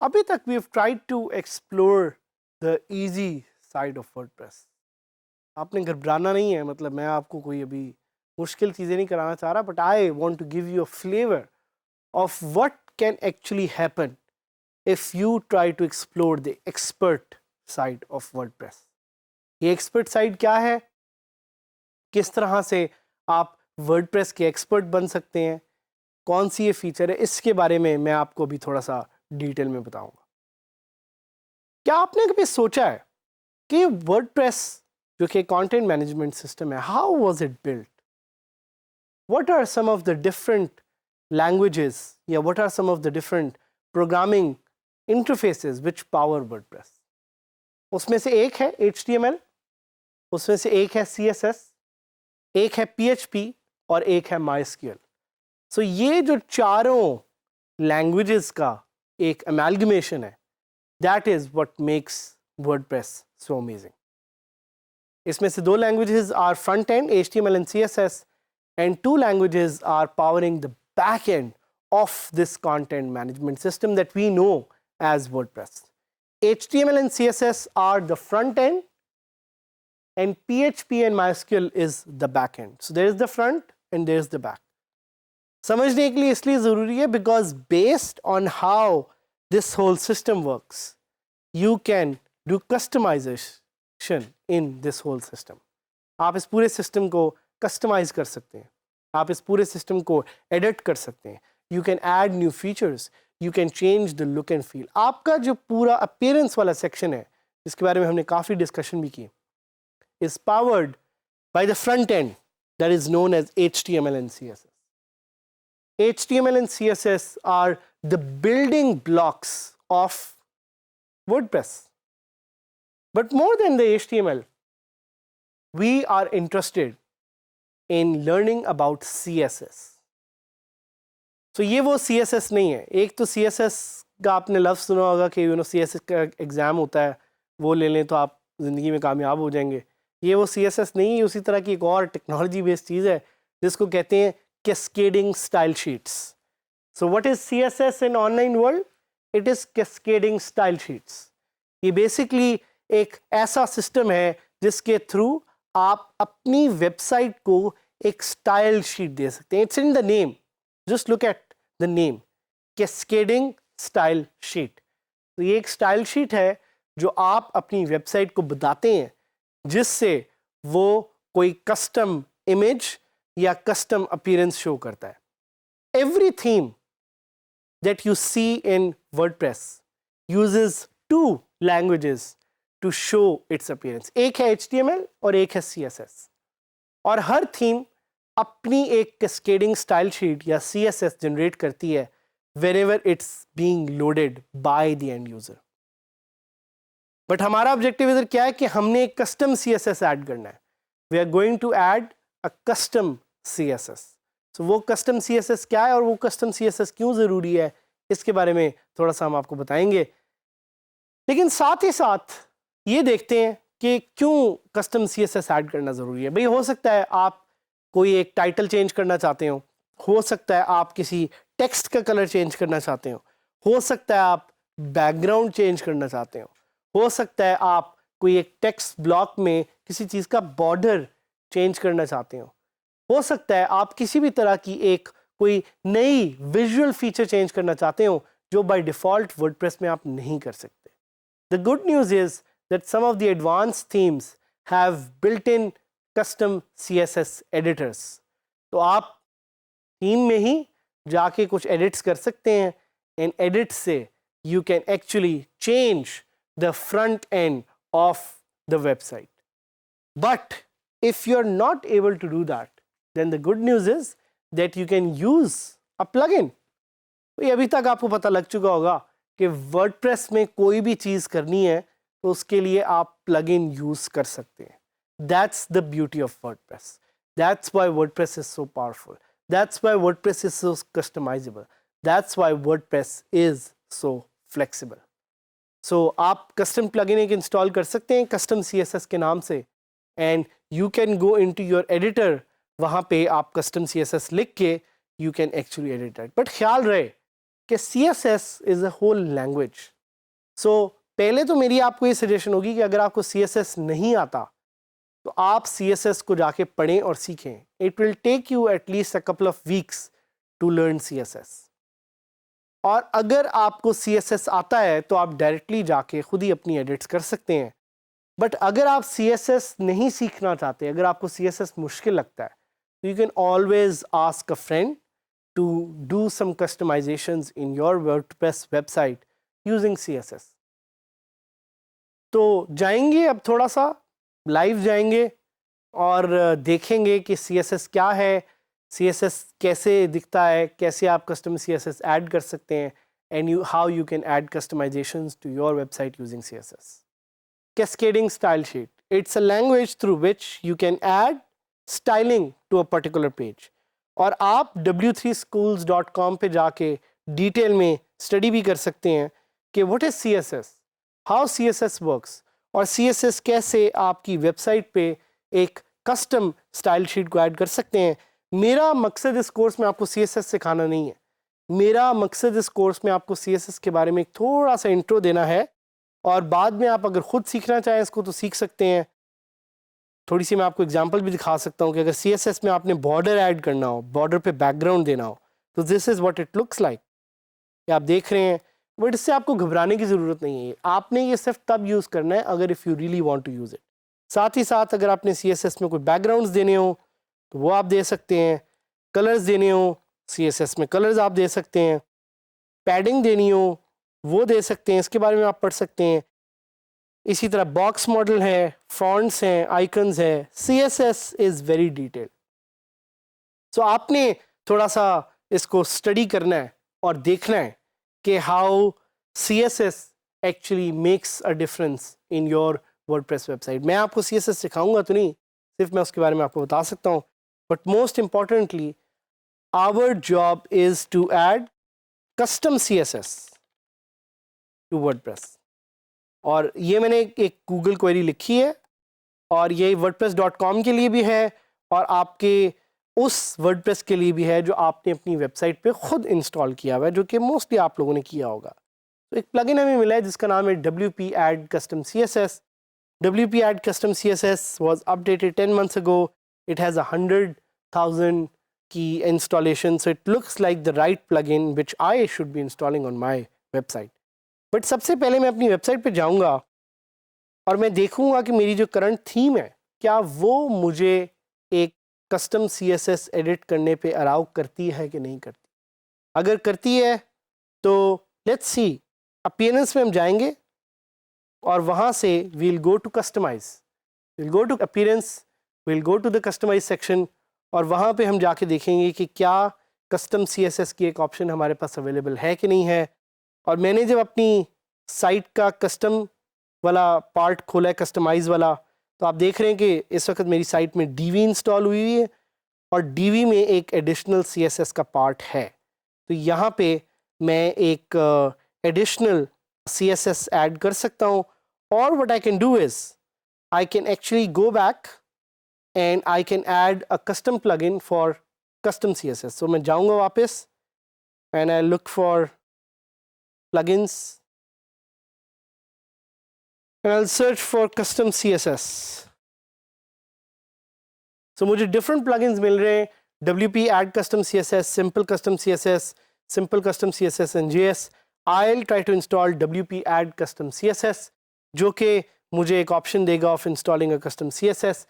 अभी तक we have tried to explore the easy side of WordPress. आपने घबराना नहीं है, मतलब मैं आपको कोई अभी मुश्किल चीज़ें नहीं कराना चाह रहा, but I want to give you a flavour of what can actually happen if you try to explore the expert side of WordPress. ये expert side क्या है, किस तरह से आप WordPress के एक्सपर्ट बन सकते हैं, कौन सी ये फीचर है, इसके बारे में मैं आपको अभी थोड़ा सा डिटेल में बताऊंगा। क्या आपने कभी सोचा है कि WordPress जो कि कंटेंट मैनेजमेंट सिस्टम है, how was it built, what are some of the different languages, yeah, what are some of the different programming interfaces which power WordPress? उसमें से एक है HTML, उसमें से एक है CSS, एक है PHP और एक है MySQL. So ये जो चारों languages का एक amalgamation है, that is what makes WordPress so amazing. इसमें से दो languages are front end, HTML and CSS, and two languages are powering the back end of this content management system that we know as WordPress. HTML and CSS are the front end and PHP and MySQL is the back end. So there is the front and there is the back. समझने के लिए इसलिए ज़रूरी है because based on how this whole system works, you can do customization in this whole system. आप इस पूरे system को कस्टमाइज कर सकते हैं, आप इस पूरे सिस्टम को एडिट कर सकते हैं, you can add new features, you can change the look and feel. आपका जो पूरा अपीयरेंस वाला सेक्शन है, जिसके बारे में हमने काफ़ी डिस्कशन भी की, is powered by the front end that is known as HTML and CSS. HTML and CSS are the building blocks of WordPress. But more than the HTML, we are interested in learning about CSS. So ये वो CSS नहीं है। एक तो CSS का आपने लफ्ज़ सुना होगा कि CSS का एग्ज़ाम होता है, वो ले लें तो आप ज़िंदगी में कामयाब हो जाएंगे। ये वो CSS नहीं है, उसी तरह की एक और टेक्नोलॉजी बेस्ड चीज़ है जिसको कहते हैं cascading style sheets. So what is CSS in online world? It is cascading style sheets. ये बेसिकली एक ऐसा सिस्टम है जिसके थ्रू आप अपनी वेबसाइट को एक स्टाइल शीट दे सकते हैं। It's in the name, just look at the name, cascading style sheet. तो ये एक स्टाइल शीट है जो आप अपनी वेबसाइट को बताते हैं, जिससे वो कोई कस्टम इमेज या कस्टम अपीयरेंस शो करता है। Every theme that you see in WordPress uses two languages to show its appearance. एक है HTML और एक है CSS, और हर थीम अपनी एक कैस्केडिंग स्टाइल शीट या CSS जनरेट करती है whenever it's being loaded by the end user. But हमारा ऑब्जेक्टिव इधर क्या है कि हमने एक कस्टम CSS ऐड करना है। We are going to add a custom CSS. So वो कस्टम CSS क्या है और वो कस्टम CSS क्यों ज़रूरी है, इसके बारे में थोड़ा सा हम आपको बताएंगे। लेकिन साथ ही साथ ये देखते हैं कि क्यों कस्टम CSS ऐड करना ज़रूरी है। भाई हो सकता है आप कोई एक टाइटल चेंज करना चाहते हो सकता है आप किसी टेक्स्ट का कलर चेंज करना चाहते हो सकता है आप बैकग्राउंड चेंज करना चाहते हो सकता है आप कोई एक टेक्स्ट ब्लॉक में किसी चीज़ का बॉर्डर चेंज करना चाहते हो सकता है आप किसी भी तरह की एक कोई नई विजुअल फीचर चेंज करना चाहते हो जो बाय डिफ़ॉल्ट वर्डप्रेस में आप नहीं कर सकते। The good news is that some of the advanced themes have built-in custom CSS editors. तो आप थीम में ही जाके कुछ edits कर सकते हैं, and edit से you can actually change the front end of the website. But if you're not able to do that, then the good news is that you can use a plugin. तो अभी तक आपको पता लग चुका होगा कि WordPress में कोई भी चीज़ करनी है तो उसके लिए आप प्लगइन यूज़ कर सकते हैं। That's the beauty of WordPress, that's why WordPress is so powerful, that's why WordPress is so customisable, that's why WordPress is so flexible. So आप कस्टम प्लगइन एक इंस्टॉल कर सकते हैं कस्टम CSS के नाम से, and you can go into your editor, वहाँ पे आप कस्टम CSS लिख के you can actually edit it. But ख्याल रहे कि CSS is a whole language, so पहले तो मेरी आपको ये सजेशन होगी कि अगर आपको CSS नहीं आता तो आप CSS को जाके पढ़ें और सीखें. It will take you at least a couple of weeks to learn CSS. और अगर आपको CSS आता है तो आप डायरेक्टली जाके खुद ही अपनी एडिट्स कर सकते हैं. बट अगर आप CSS नहीं सीखना चाहते, अगर आपको CSS मुश्किल लगता है, तो you can always ask a friend to do some customizations in your WordPress website using CSS. तो जाएंगे अब थोड़ा सा लाइव जाएंगे और देखेंगे कि CSS क्या है, CSS कैसे दिखता है, कैसे आप कस्टम CSS ऐड कर सकते हैं, and how you can add customizations to your website using CSS. Cascading style sheet. It's a language through which you can add styling to a particular page. और आप w3schools.com पे जाके detail में study भी कर सकते हैं कि what is CSS, how CSS works, और CSS कैसे आपकी वेबसाइट पे एक कस्टम स्टाइल शीट को ऐड कर सकते हैं. मेरा मकसद इस कोर्स में आपको CSS सिखाना नहीं है. मेरा मकसद इस कोर्स में आपको CSS के बारे में एक थोड़ा सा इंट्रो देना है, और बाद में आप अगर खुद सीखना चाहें इसको तो सीख सकते हैं. थोड़ी सी मैं आपको एग्जांपल भी दिखा सकता हूँ कि अगर CSS में आपने बॉर्डर ऐड करना हो, बॉर्डर पे बैकग्राउंड देना हो, तो this is what it looks like. आप देख रहे हैं, बट इससे आपको घबराने की ज़रूरत नहीं है. आपने ये सिर्फ तब यूज़ करना है अगर if you really want to use it. साथ ही साथ अगर आपने CSS में कोई बैकग्राउंड्स देने हो तो वो आप दे सकते हैं. कलर्स देने हो CSS में कलर्स आप दे सकते हैं. पैडिंग देनी हो वो दे सकते हैं, इसके बारे में आप पढ़ सकते हैं. इसी तरह बॉक्स मॉडल है, फॉन्ट्स हैं, आइकन्स है. CSS is very detailed. So आपने थोड़ा सा इसको स्टडी करना है और देखना है कि how CSS actually makes a difference in your WordPress website. मैं आपको CSS सिखाऊंगा तो नहीं, सिर्फ मैं उसके बारे में आपको बता सकता हूँ. But most importantly our job is to add custom CSS to WordPress. और ये मैंने एक गूगल क्वेरी लिखी है, और ये wordpress.com के लिए भी है और आपके उस वर्डप्रेस के लिए भी है जो आपने अपनी वेबसाइट पे खुद इंस्टॉल किया हुआ है, जो कि मोस्टली आप लोगों ने किया होगा. तो एक प्लगइन हमें मिला है जिसका नाम है WP Add Custom CSS. WP Add Custom CSS was updated 10 months ago. It has 100,000 key installation, so it looks like the right plugin which I should be installing on my website. But सबसे पहले मैं अपनी website पे जाऊंगा और मैं देखूंगा कि मेरी जो करंट थीम है क्या वो मुझे एक कस्टम CSS एडिट करने पे अलाउ करती है कि नहीं करती. अगर करती है तो लेट्स सी, अपीयरेंस में हम जाएंगे और वहाँ से we'll go to customise, we'll go to appearance, we'll go to the customise section, और वहाँ पे हम जाके देखेंगे कि क्या कस्टम CSS की एक ऑप्शन हमारे पास अवेलेबल है कि नहीं है. और मैंने जब अपनी साइट का कस्टम वाला पार्ट खोला है, कस्टमाइज़ वाला, तो आप देख रहे हैं कि इस वक्त मेरी साइट में DV इंस्टॉल हुई हुई है और DV में एक एडिशनल CSS का पार्ट है. तो यहाँ पे मैं एक एडिशनल CSS ऐड कर सकता हूँ. और what I can do is I can actually go back and I can add a custom plugin for custom CSS. सो मैं जाऊँगा वापस and I look for plugins and I'll search for custom CSS. So मुझे different plugins मिल रहे हैं. WP Add Custom CSS, Simple Custom CSS, Simple Custom CSS and JS. I'll try to install WP Add Custom CSS, जो कि मुझे एक option देगा of installing a custom CSS.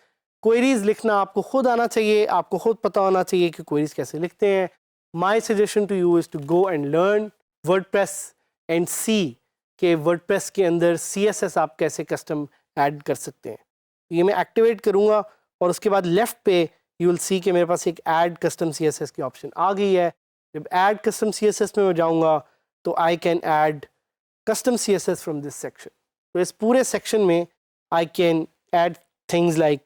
Queries लिखना आपको खुद आना चाहिए, आपको खुद पता होना चाहिए कि क्वेरीज कैसे लिखते हैं. My suggestion to you is to go and learn WordPress and see के वर्डप्रेस के अंदर CSS आप कैसे कस्टम ऐड कर सकते हैं. ये मैं एक्टिवेट करूँगा और उसके बाद लेफ़्ट पे यू विल सी कि मेरे पास एक ऐड कस्टम CSS की ऑप्शन आ गई है. जब ऐड कस्टम CSS में मैं जाऊँगा तो I can add custom CSS from this section. तो इस पूरे सेक्शन में I can add things like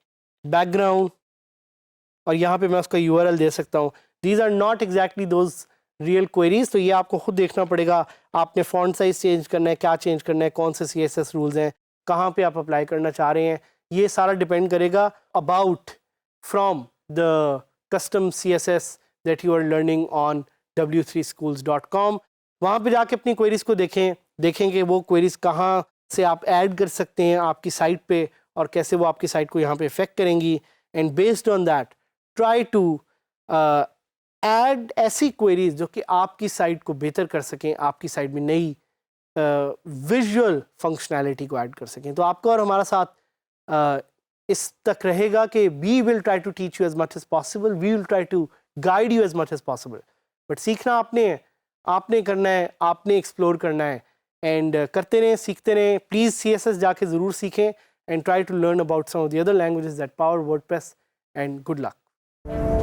background, और यहाँ पे मैं उसका URL दे सकता हूँ. These are not exactly those real queries, तो ये आपको खुद देखना पड़ेगा. आपने फॉन्ट साइज चेंज करना है, क्या चेंज करना है, कौन से CSS रूल्स हैं, कहाँ पे आप अप्लाई करना चाह रहे हैं, ये सारा डिपेंड करेगा about from the custom CSS that you are learning on w3schools.com. वहाँ पे जाके अपनी क्वेरीज को देखें. देखें कि वो क्वेरीज कहाँ से आप ऐड कर सकते हैं आपकी साइट पे और कैसे वो आपकी साइट को यहाँ पे इफेक्ट करेंगी, and based on that try to add ऐसी क्वेरीज जो कि आपकी साइट को बेहतर कर सकें, आपकी साइट में नई विजुअल फंक्शनैलिटी को ऐड कर सकें। तो आपका और हमारा साथ इस तक रहेगा कि we will try to teach you as much as possible, we will try to guide you as much as possible, but सीखना आपने है, आपने करना है, आपने एक्सप्लोर करना है, एंड करते रहें, सीखते रहें। प्लीज़ CSS जाके ज़रूर सीखें and try to learn about some of the other languages that power WordPress, and good luck.